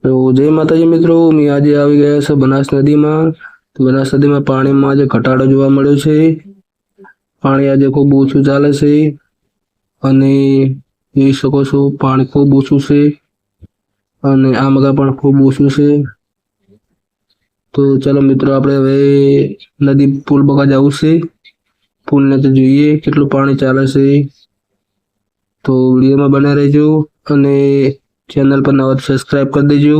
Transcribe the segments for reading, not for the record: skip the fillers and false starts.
તો જય માતાજી મિત્રો, મેં આજે આવી ગયા છે બનાસ નદીમાં। તો બનાસ નદીમાં પાણીમાં આજે ઘટાડો જોવા મળ્યો છે। પાણી આજે ખૂબ ઓછું ચાલે છે અને જોઈ શકો છો પાણી ખૂબ ઓછું છે અને આ મગા પણ ખૂબ ઓછું છે। તો ચાલો મિત્રો, આપણે હવે નદી પુલ બગા જવું છે। પુલને તો જોઈએ કેટલું પાણી ચાલે છે। તો વિડીયોમાં બના રહેજો અને चैनल पर नवा सब्सक्राइब कर दीजिए,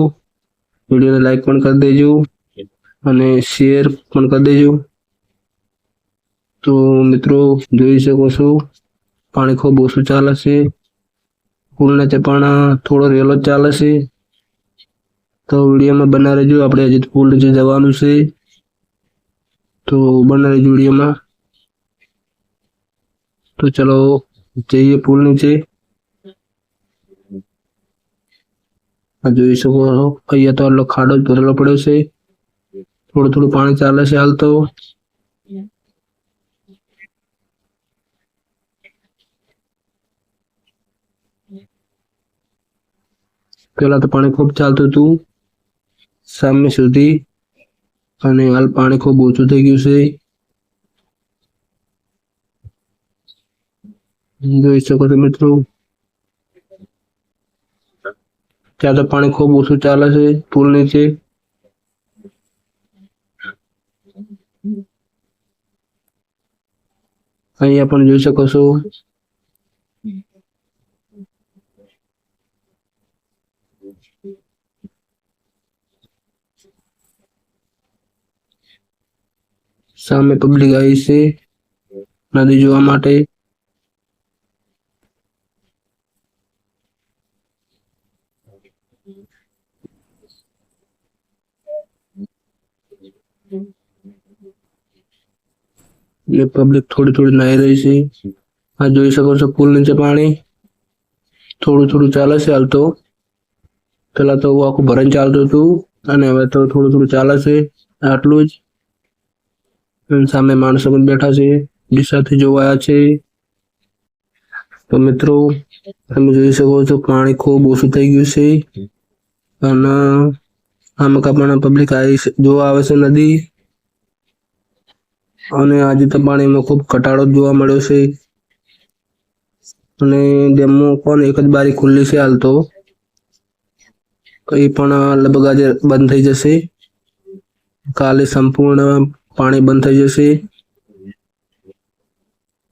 वीडियो ने लाइक पण कर देजो અને शेयर पण कर देजो। तो मित्रों જોઈ શકો છો પાણી ખૂબ ઓછું ચાલે છે। પુલ નીચે પણ થોડો રેલો ચાલે છે। તો વિડીયોમાં બના રહેજો, આપણે હજી પુલ નીચે જવાનું છે। તો બના રહેજો વિડીયોમાં। તો ચલો જઈએ પુલ નીચે। જોઈ શકો છો અહીંયા તો આટલો ખાડો જ ભરેલો પડ્યો છે। થોડું થોડું પાણી ચાલે છે હાલ તો। પેલા તો પાણી ખૂબ ચાલતું હતું સામે સુધી અને હાલ પાણી ખૂબ ઓછું થઈ ગયું છે। જોઈ શકો છો મિત્રો, ત્યાં તો પાણી ખૂબ ઓછું ચાલે છે પુલ નીચે। અહીંયા પણ જોઈ શકો છો સામે પબ્લિક આવી છે નદી જોવા માટે। ये पब्लिक थोड़ी थोड़ी नहाई रही છે। આ જોઈ શકો છો પુલ નીચે પાણી થોડું થોડું ચાલે છે હાલ તો। પેલા તો આખું ભરાઈને ચાલતું હતું અને હવે તો થોડું થોડું ચાલે છે આટલું જ। સામે માણસો પણ બેઠા છે, દિશાથી જોવા આવ્યા છે। તો મિત્રો તમે જોઈ શકો છો પાણી ખૂબ ઓછું થઈ ગયું છે અને આમાં પણ પબ્લિક આવી જોવા આવે છે નદી। અને આજે તો પાણીમાં ખૂબ ઘટાડો જોવા મળ્યો છે અને ડેમમાં પણ એક જ બારી ખુલ્લી છે હાલ તો। એ પણ લગભગ આજે બંધ થઈ જશે, કાલે સંપૂર્ણ પાણી બંધ થઈ જશે।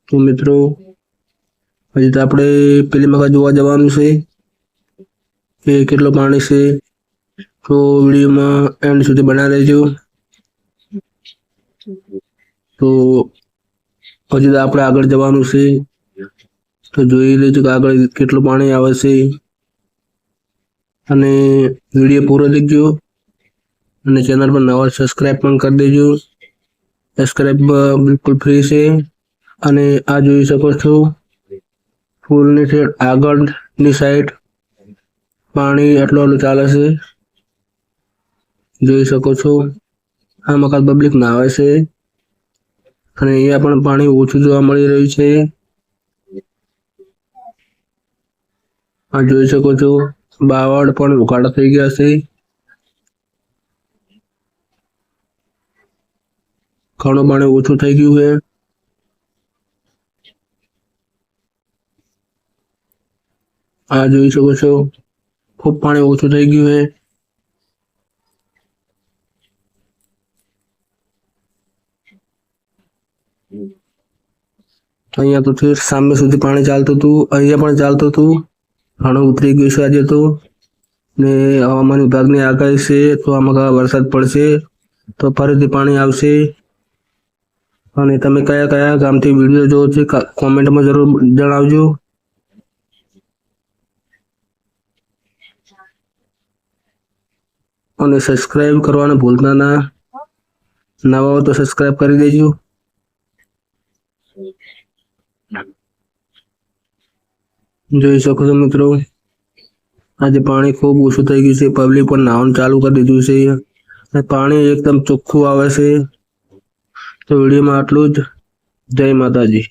તો મિત્રો હજી તો આપણે પેલી મગા જોવા જવાનું છે કે કેટલો પાણી છે। તો વિડીયોમાં એન્ડ સુધી બના રહેજો। તો હજી તો આપણે આગળ જવાનું છે, તો જોઈ લેજો કે આગળ કેટલું પાણી આવે છે અને વિડીયો પૂરો દેખજો અને ચેનલ પર નવા સબસ્ક્રાઇબ પણ કરી દેજો। સબસ્ક્રાઇબ બિલકુલ ફ્રી છે અને આ જોઈ શકો છો પુલની આગળની સાઈડ પાણી એટલું ચાલે છે। જોઈ શકો છો આ મકાન પબ્લિક નાવે છે અને અહીંયા પણ પાણી ઓછું જોવા મળી રહ્યું છે। આ જોઈ શકો છો બાવળ પણ ઉઘાડા થઈ ગયા છે, ઘણું પાણી ઓછું થઈ ગયું છે। આ જોઈ શકો છો ખૂબ પાણી ઓછું થઈ ગયું છે। અહીંયા તો સામે સુધી પાણી ચાલતું હતું, અહીંયા પણ ચાલતું હતું, ઘણું ઉતરી ગયું છે આજે તો। ને હવામાન વિભાગની આગાહી છે તો આમાં વરસાદ પડશે તો ફરીથી પાણી આવશે। અને તમે કયા કયા ગામથી વિડીયો જોવો છો કોમેન્ટમાં જરૂર જણાવજો। અને સબસ્ક્રાઇબ કરવાનું ભૂલતા ના, નવા હો તો સબસ્ક્રાઇબ કરી દેજો। જોઈ શકો છો મિત્રો આજે પાણી ખૂબ ઓછું થઈ ગયું છે, પબ્લિક પણ નાવાનું ચાલુ કરી દીધું છે અને પાણી એકદમ ચોખ્ખું આવે છે। તો વિડીયોમાં આટલું જ। જય માતાજી।